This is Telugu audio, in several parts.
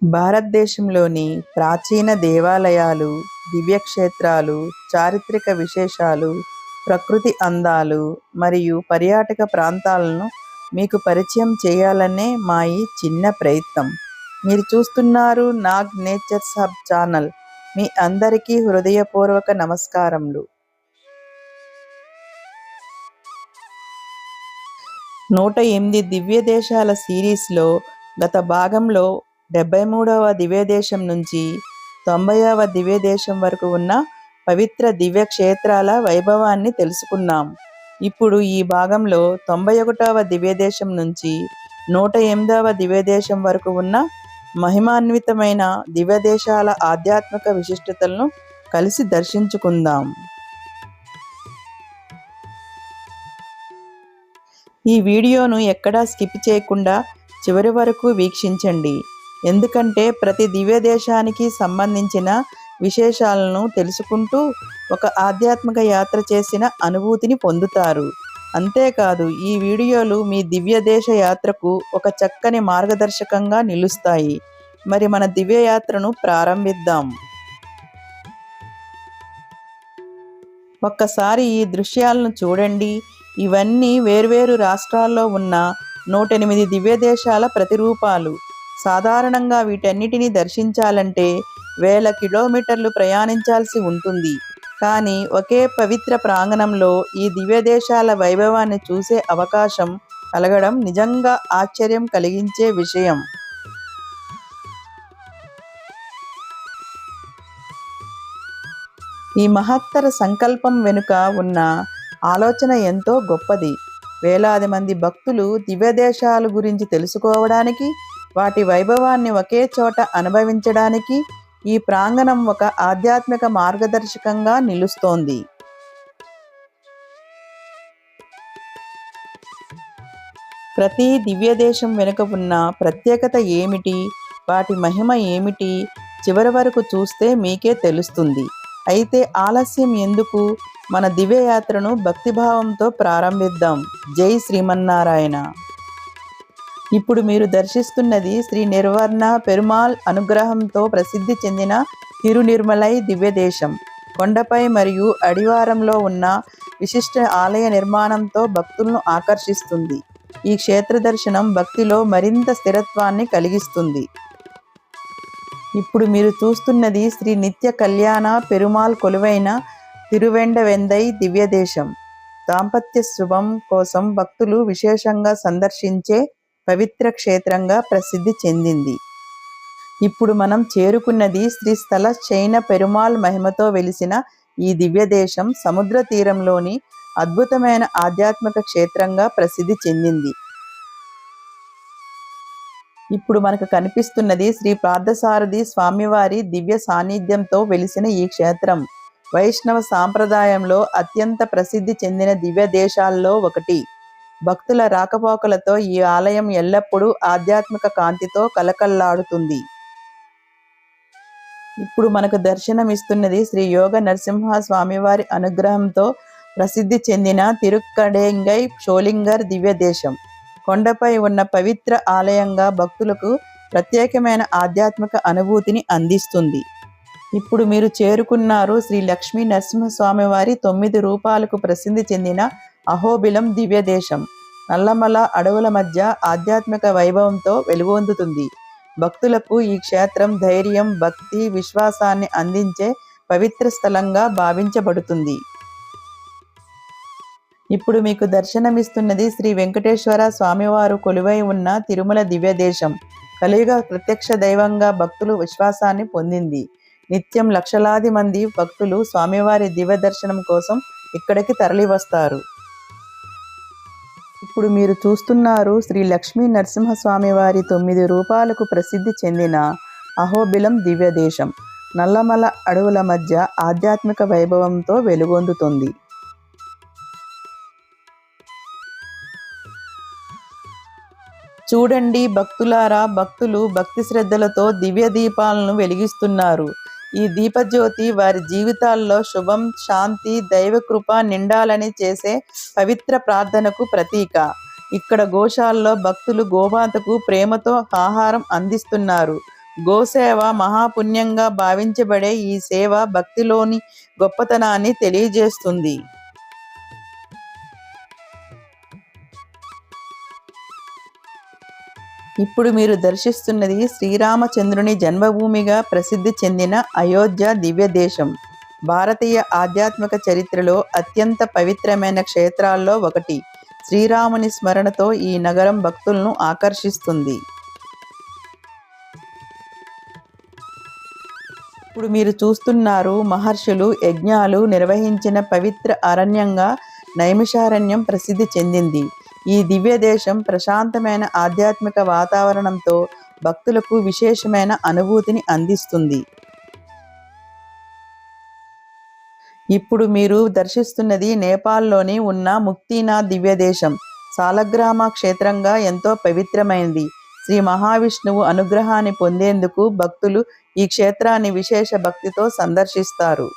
భారతదేశంలోని ప్రాచీన దేవాలయాలు, దివ్యక్షేత్రాలు, చారిత్రక విశేషాలు, ప్రకృతి అందాలు మరియు పర్యాటక ప్రాంతాలను మీకు పరిచయం చేయాలనే మా ఈ చిన్న ప్రయత్నం. మీరు చూస్తున్నారు నాగ్ నేచర్స్ హబ్ ఛానల్. మీ అందరికీ హృదయపూర్వక నమస్కారములు. 108 దివ్యదేశాల సిరీస్లో గత భాగంలో 73వ దివ్యదేశం నుంచి 90వ దివ్యదేశం వరకు ఉన్న పవిత్ర దివ్యక్షేత్రాల వైభవాన్ని తెలుసుకున్నాం. ఇప్పుడు ఈ భాగంలో 91వ దివ్యదేశం నుంచి 108వ దివ్యదేశం వరకు ఉన్న మహిమాన్వితమైన దివ్యదేశాల ఆధ్యాత్మిక విశిష్టతలను కలిసి దర్శించుకుందాం. ఈ వీడియోను ఎక్కడా స్కిప్ చేయకుండా చివరి వరకు వీక్షించండి, ఎందుకంటే ప్రతి దివ్యదేశానికి సంబంధించిన విశేషాలను తెలుసుకుంటూ ఒక ఆధ్యాత్మిక యాత్ర చేసిన అనుభూతిని పొందుతారు. అంతేకాదు, ఈ వీడియోలు మీ దివ్యదేశ యాత్రకు ఒక చక్కని మార్గదర్శకంగా నిలుస్తాయి. మరి మన దివ్యయాత్రను ప్రారంభిద్దాం. ఒక్కసారి ఈ దృశ్యాలను చూడండి. ఇవన్నీ వేర్వేరు రాష్ట్రాల్లో ఉన్న 108 దివ్యదేశాల ప్రతిరూపాలు. సాధారణంగా వీటన్నిటిని దర్శించాలంటే వేల కిలోమీటర్లు ప్రయాణించాల్సి ఉంటుంది. కానీ ఒకే పవిత్ర ప్రాంగణంలో ఈ దివ్యదేశాల వైభవాన్ని చూసే అవకాశం కలగడం నిజంగా ఆశ్చర్యం కలిగించే విషయం. ఈ మహత్తర సంకల్పం వెనుక ఉన్న ఆలోచన ఎంతో గొప్పది. వేలాది మంది భక్తులు దివ్యదేశాల గురించి తెలుసుకోవడానికి, వాటి వైభవాన్ని ఒకే చోట అనుభవించడానికి ఈ ప్రాంగణం ఒక ఆధ్యాత్మిక మార్గదర్శకంగా నిలుస్తోంది. ప్రతి దివ్యదేశం వెనుక ఉన్న ప్రత్యేకత ఏమిటి, వాటి మహిమ ఏమిటి, చివరి వరకు చూస్తే మీకే తెలుస్తుంది. అయితే ఆలస్యం ఎందుకు? మన దివ్యయాత్రను భక్తిభావంతో ప్రారంభిద్దాం. జై శ్రీమన్నారాయణ. ఇప్పుడు మీరు దర్శిస్తున్నది శ్రీ నిర్వర్ణ పెరుమాళ్ అనుగ్రహంతో ప్రసిద్ధి చెందిన తిరునిర్మలై దివ్యదేశం. కొండపై మరియు అడివారంలో ఉన్న విశిష్ట ఆలయ నిర్మాణంతో భక్తులను ఆకర్షిస్తుంది. ఈ క్షేత్ర దర్శనం భక్తిలో మరింత స్థిరత్వాన్ని కలిగిస్తుంది. ఇప్పుడు మీరు చూస్తున్నది శ్రీ నిత్య కళ్యాణ పెరుమాళ్ కొలువైన తిరువెండవెందై దివ్యదేశం. దాంపత్య శుభం కోసం భక్తులు విశేషంగా సందర్శించే పవిత్ర క్షేత్రంగా ప్రసిద్ధి చెందింది. ఇప్పుడు మనం చేరుకున్నది శ్రీ స్థల శయన పెరుమాళ్ మహిమతో వెలిసిన ఈ దివ్యదేశం సముద్ర తీరంలోని అద్భుతమైన ఆధ్యాత్మిక క్షేత్రంగా ప్రసిద్ధి చెందింది. ఇప్పుడు మనకు కనిపిస్తున్నది శ్రీ పార్థసారథి స్వామివారి దివ్య సాన్నిధ్యంతో వెలిసిన ఈ క్షేత్రం వైష్ణవ సాంప్రదాయంలో అత్యంత ప్రసిద్ధి చెందిన దివ్య దేశాల్లో ఒకటి. భక్తుల రాకపోకలతో ఈ ఆలయం ఎల్లప్పుడూ ఆధ్యాత్మిక కాంతితో కలకల్లాడుతుంది. ఇప్పుడు మనకు దర్శనమిస్తున్నది శ్రీ యోగ నరసింహ స్వామివారి అనుగ్రహంతో ప్రసిద్ధి చెందిన తిరుక్కడెంగై షోలింగర్ దివ్యదేశం. కొండపై ఉన్న పవిత్ర ఆలయంగా భక్తులకు ప్రత్యేకమైన ఆధ్యాత్మిక అనుభూతిని అందిస్తుంది. ఇప్పుడు మీరు చేరుకున్నారు శ్రీ లక్ష్మీ నరసింహస్వామి వారి 9 రూపాలకు ప్రసిద్ధి చెందిన అహోబిలం దివ్యదేశం. నల్లమల అడవుల మధ్య ఆధ్యాత్మిక వైభవంతో వెలుగొందుతుంది. భక్తులకు ఈ క్షేత్రం ధైర్యం, భక్తి, విశ్వాసాన్ని అందించే పవిత్ర స్థలంగా భావించబడుతుంది. ఇప్పుడు మీకు దర్శనమిస్తున్నది శ్రీ వెంకటేశ్వర స్వామివారు కొలువై ఉన్న తిరుమల దివ్యదేశం. కలియుగ ప్రత్యక్ష దైవంగా భక్తులు విశ్వాసాన్ని పొందింది. నిత్యం లక్షలాది మంది భక్తులు స్వామివారి దివ్య దర్శనం కోసం ఇక్కడికి తరలి వస్తారు. ఇప్పుడు మీరు చూస్తున్నారు శ్రీ లక్ష్మీ నరసింహస్వామి వారి 9 రూపాలకు ప్రసిద్ధి చెందిన అహోబిలం దివ్యదేశం. నల్లమల అడవుల మధ్య ఆధ్యాత్మిక వైభవంతో వెలుగొందుతుంది. చూడండి భక్తులారా, భక్తులు భక్తి శ్రద్ధలతో దివ్య దీపాలను వెలిగిస్తున్నారు. ఈ దీపజ్యోతి వారి జీవితాల్లో శుభం, శాంతి, దైవకృప నిండాలని చేసే పవిత్ర ప్రార్థనకు ప్రతీక. ఇక్కడ గోశాలలో భక్తులు గోమాతకు ప్రేమతో ఆహారం అందిస్తున్నారు. గోసేవ మహాపుణ్యంగా భావించబడే ఈ సేవ భక్తిలోని గొప్పతనాన్ని తెలియజేస్తుంది. ఇప్పుడు మీరు దర్శిస్తున్నది శ్రీరామచంద్రుని జన్మభూమిగా ప్రసిద్ధి చెందిన అయోధ్య దివ్య దేశం. భారతీయ ఆధ్యాత్మిక చరిత్రలో అత్యంత పవిత్రమైన క్షేత్రాల్లో ఒకటి. శ్రీరాముని స్మరణతో ఈ నగరం భక్తులను ఆకర్షిస్తుంది. ఇప్పుడు మీరు చూస్తున్నారు మహర్షులు యజ్ఞాలు నిర్వహించిన పవిత్ర అరణ్యంగా నైమిషారణ్యం ప్రసిద్ధి చెందింది. ఈ దివ్య దేశం ప్రశాంతమైన ఆధ్యాత్మిక వాతావరణంతో భక్తులకు విశేషమైన అనుభూతిని అందిస్తుంది. ఇప్పుడు మీరు దర్శిస్తున్నది నేపాల్లోని ఉన్న ముక్తినాథ్ దివ్య దేశం. సాలగ్రామ క్షేత్రంగా ఎంతో పవిత్రమైనది. శ్రీ మహావిష్ణువు అనుగ్రహాన్ని పొందేందుకు భక్తులు ఈ క్షేత్రాన్ని విశేష భక్తితో సందర్శిస్తారు.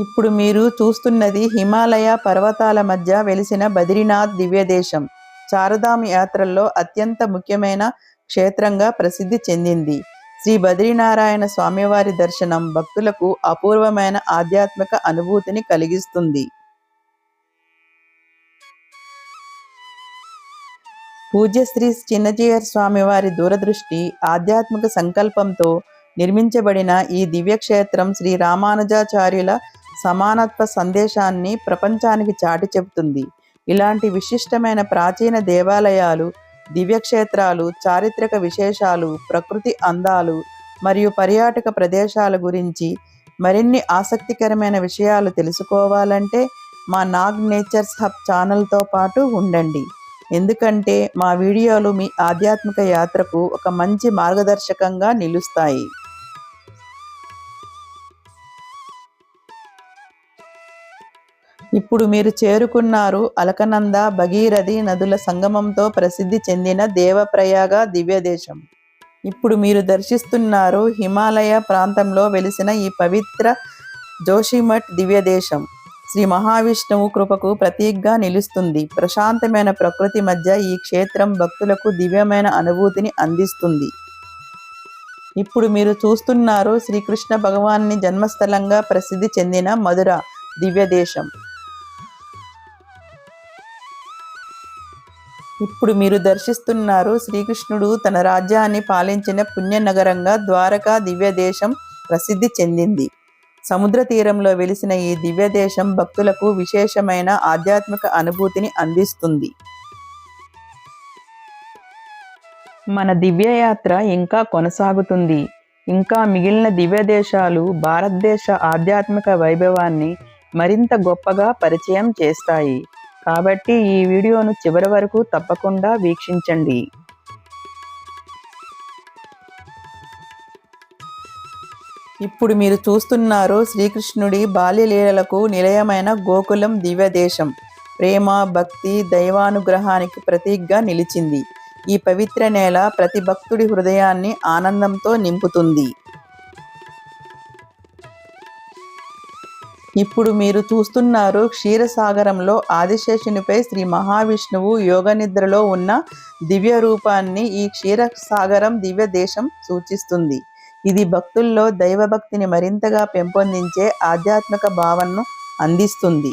ఇప్పుడు మీరు చూస్తున్నది హిమాలయ పర్వతాల మధ్య వెలిసిన బద్రీనాథ్ దివ్యదేశం. చారుధామ యాత్రల్లో అత్యంత ముఖ్యమైన క్షేత్రంగా ప్రసిద్ధి చెందింది. శ్రీ బద్రీనారాయణ స్వామివారి దర్శనం భక్తులకు అపూర్వమైన ఆధ్యాత్మిక అనుభూతిని కలిగిస్తుంది. పూజ్యశ్రీ చిన్నజీయర్ స్వామివారి దూరదృష్టి ఆధ్యాత్మిక సంకల్పంతో నిర్మించబడిన ఈ దివ్యక్షేత్రం శ్రీ రామానుజాచార్యుల సమానత్వ సందేశాన్ని ప్రపంచానికి చాటి చెబుతుంది. ఇలాంటి విశిష్టమైన ప్రాచీన దేవాలయాలు, దివ్యక్షేత్రాలు, చారిత్రక విశేషాలు, ప్రకృతి అందాలు మరియు పర్యాటక ప్రదేశాల గురించి మరిన్ని ఆసక్తికరమైన విషయాలు తెలుసుకోవాలంటే మా నాగ్ నేచర్స్ హబ్ ఛానల్తో పాటు ఉండండి. ఎందుకంటే మా వీడియోలు మీ ఆధ్యాత్మిక యాత్రకు ఒక మంచి మార్గదర్శకంగా నిలుస్తాయి. ఇప్పుడు మీరు చేరుకున్నారు అలకనంద, భగీరథి నదుల సంగమంతో ప్రసిద్ధి చెందిన దేవప్రయాగ దివ్యదేశం. ఇప్పుడు మీరు దర్శిస్తున్నారు హిమాలయ ప్రాంతంలో వెలిసిన ఈ పవిత్ర జోషిమఠ్ దివ్యదేశం. శ్రీ మహావిష్ణువు కృపకు ప్రతీకగా నిలుస్తుంది. ప్రశాంతమైన ప్రకృతి మధ్య ఈ క్షేత్రం భక్తులకు దివ్యమైన అనుభూతిని అందిస్తుంది. ఇప్పుడు మీరు చూస్తున్నారు శ్రీకృష్ణ భగవాన్ని జన్మస్థలంగా ప్రసిద్ధి చెందిన మధుర దివ్యదేశం. ఇప్పుడు మీరు దర్శిస్తున్నారు శ్రీకృష్ణుడు తన రాజ్యాన్ని పాలించిన పుణ్యనగరంగా ద్వారకా దివ్యదేశం ప్రసిద్ధి చెందింది. సముద్ర తీరంలో వెలిసిన ఈ దివ్యదేశం భక్తులకు విశేషమైన ఆధ్యాత్మిక అనుభూతిని అందిస్తుంది. మన దివ్యయాత్ర ఇంకా కొనసాగుతుంది. ఇంకా మిగిలిన దివ్యదేశాలు భారతదేశ ఆధ్యాత్మిక వైభవాన్ని మరింత గొప్పగా పరిచయం చేస్తాయి. కాబట్టి ఈ వీడియోను చివరి వరకు తప్పకుండా వీక్షించండి. ఇప్పుడు మీరు చూస్తున్నారు శ్రీకృష్ణుడి బాల్యలీలలకు నిలయమైన గోకులం దివ్యదేశం. ప్రేమ, భక్తి, దైవానుగ్రహానికి ప్రతీకగా నిలిచింది. ఈ పవిత్ర నేల ప్రతి భక్తుడి హృదయాన్ని ఆనందంతో నింపుతుంది. ఇప్పుడు మీరు చూస్తున్నారు క్షీరసాగరంలో ఆదిశేషునిపై శ్రీ మహావిష్ణువు యోగనిద్రలో ఉన్న దివ్య రూపాన్ని ఈ క్షీరసాగరం దివ్య దేశం సూచిస్తుంది. ఇది భక్తుల్లో దైవభక్తిని మరింతగా పెంపొందించే ఆధ్యాత్మిక భావనను అందిస్తుంది.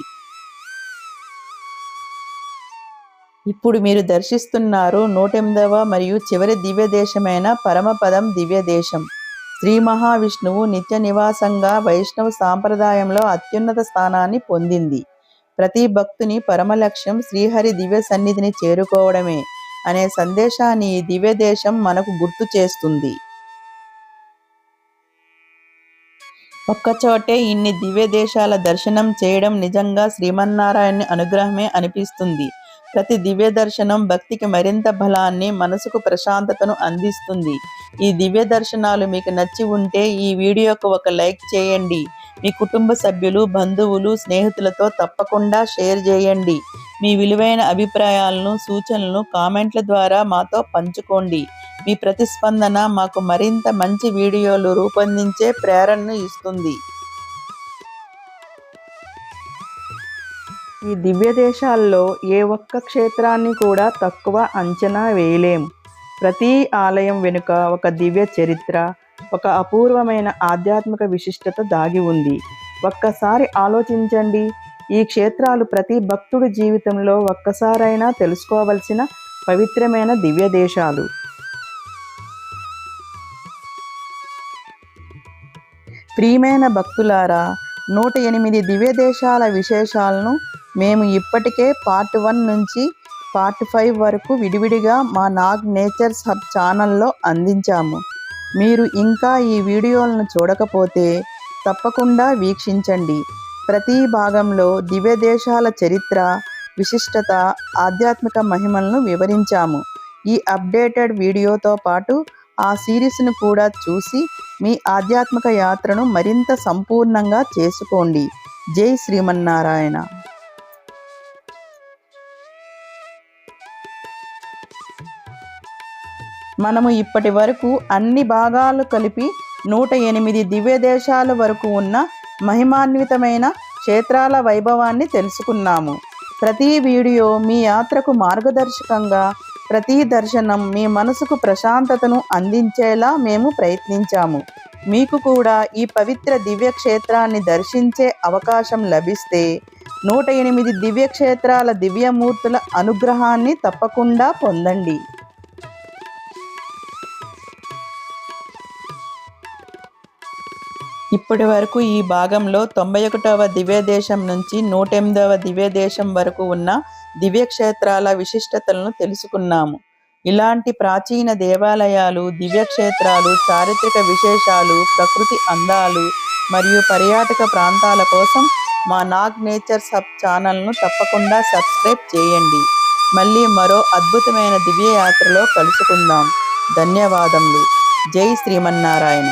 ఇప్పుడు మీరు దర్శిస్తున్నారు 108వ మరియు చివరి దివ్య దేశమైన పరమపదం దివ్య దేశం. శ్రీ మహావిష్ణువు నిత్య నివాసంగా వైష్ణవ సాంప్రదాయంలో అత్యున్నత స్థానాన్ని పొందింది. ప్రతి భక్తుని పరమ లక్ష్యం శ్రీహరి దివ్య సన్నిధిని చేరుకోవడమే అనే సందేశాన్ని ఈ దివ్య దేశం మనకు గుర్తు చేస్తుంది. ఒక్కచోటే ఇన్ని దివ్య దేశాల దర్శనం చేయడం నిజంగా శ్రీమన్నారాయణ అనుగ్రహమే అనిపిస్తుంది. ప్రతి దివ్య దర్శనం భక్తికి మరింత బలాన్ని, మనసుకు ప్రశాంతతను అందిస్తుంది. ఈ దివ్య దర్శనాలు మీకు నచ్చి ఉంటే ఈ వీడియోకు ఒక లైక్ చేయండి. మీ కుటుంబ సభ్యులు, బంధువులు, స్నేహితులతో తప్పకుండా షేర్ చేయండి. మీ విలువైన అభిప్రాయాలను, సూచనలను కామెంట్ల ద్వారా మాతో పంచుకోండి. మీ ప్రతిస్పందన మాకు మరింత మంచి వీడియోలు రూపొందించే ప్రేరణను ఇస్తుంది. ఈ దివ్య దేశాల్లో ఏ ఒక్క క్షేత్రాన్ని కూడా తక్కువ అంచనా వేయలేం. ప్రతి ఆలయం వెనుక ఒక దివ్య చరిత్ర, ఒక అపూర్వమైన ఆధ్యాత్మిక విశిష్టత దాగి ఉంది. ఒక్కసారి ఆలోచించండి. ఈ క్షేత్రాలు ప్రతి భక్తుడి జీవితంలో ఒక్కసారైనా తెలుసుకోవలసిన పవిత్రమైన దివ్య దేశాలు. ప్రియమైన భక్తులారా, 108 దివ్య దేశాల విశేషాలను మేము ఇప్పటికే పార్ట్ 1 నుంచి పార్ట్ 5 వరకు విడివిడిగా మా నాగ్ నేచర్స్ హబ్ ఛానల్లో అందించాము. మీరు ఇంకా ఈ వీడియోలను చూడకపోతే తప్పకుండా వీక్షించండి. ప్రతి భాగంలో దివ్య దేశాల చరిత్ర, విశిష్టత, ఆధ్యాత్మిక మహిమలను వివరించాము. ఈ అప్డేటెడ్ వీడియోతో పాటు ఆ సిరీస్ను కూడా చూసి మీ ఆధ్యాత్మిక యాత్రను మరింత సంపూర్ణంగా చేసుకోండి. జై శ్రీమన్నారాయణ. మనము ఇప్పటి వరకు అన్ని భాగాలు కలిపి 108 దివ్య దేశాల వరకు ఉన్న మహిమాన్వితమైన క్షేత్రాల వైభవాన్ని తెలుసుకున్నాము. ప్రతి వీడియో మీ యాత్రకు మార్గదర్శకంగా, ప్రతి దర్శనం మీ మనసుకు ప్రశాంతతను అందించేలా మేము ప్రయత్నించాము. మీకు కూడా ఈ పవిత్ర దివ్య క్షేత్రాన్ని దర్శించే అవకాశం లభిస్తే 108 దివ్య క్షేత్రాల దివ్యమూర్తుల అనుగ్రహాన్ని తప్పకుండా పొందండి. ఇప్పటి వరకు ఈ భాగంలో 91వ దివ్యదేశం నుంచి 108వ దివ్యదేశం వరకు ఉన్న దివ్యక్షేత్రాల విశిష్టతలను తెలుసుకున్నాము. ఇలాంటి ప్రాచీన దేవాలయాలు, దివ్యక్షేత్రాలు, చారిత్రక విశేషాలు, ప్రకృతి అందాలు మరియు పర్యాటక ప్రాంతాల కోసం మా నాగ్ నేచర్స్ హబ్ ఛానల్ను తప్పకుండా సబ్స్క్రైబ్ చేయండి. మళ్ళీ మరో అద్భుతమైన దివ్య యాత్రలో కలుసుకుందాం. ధన్యవాదములు. జై శ్రీమన్నారాయణ.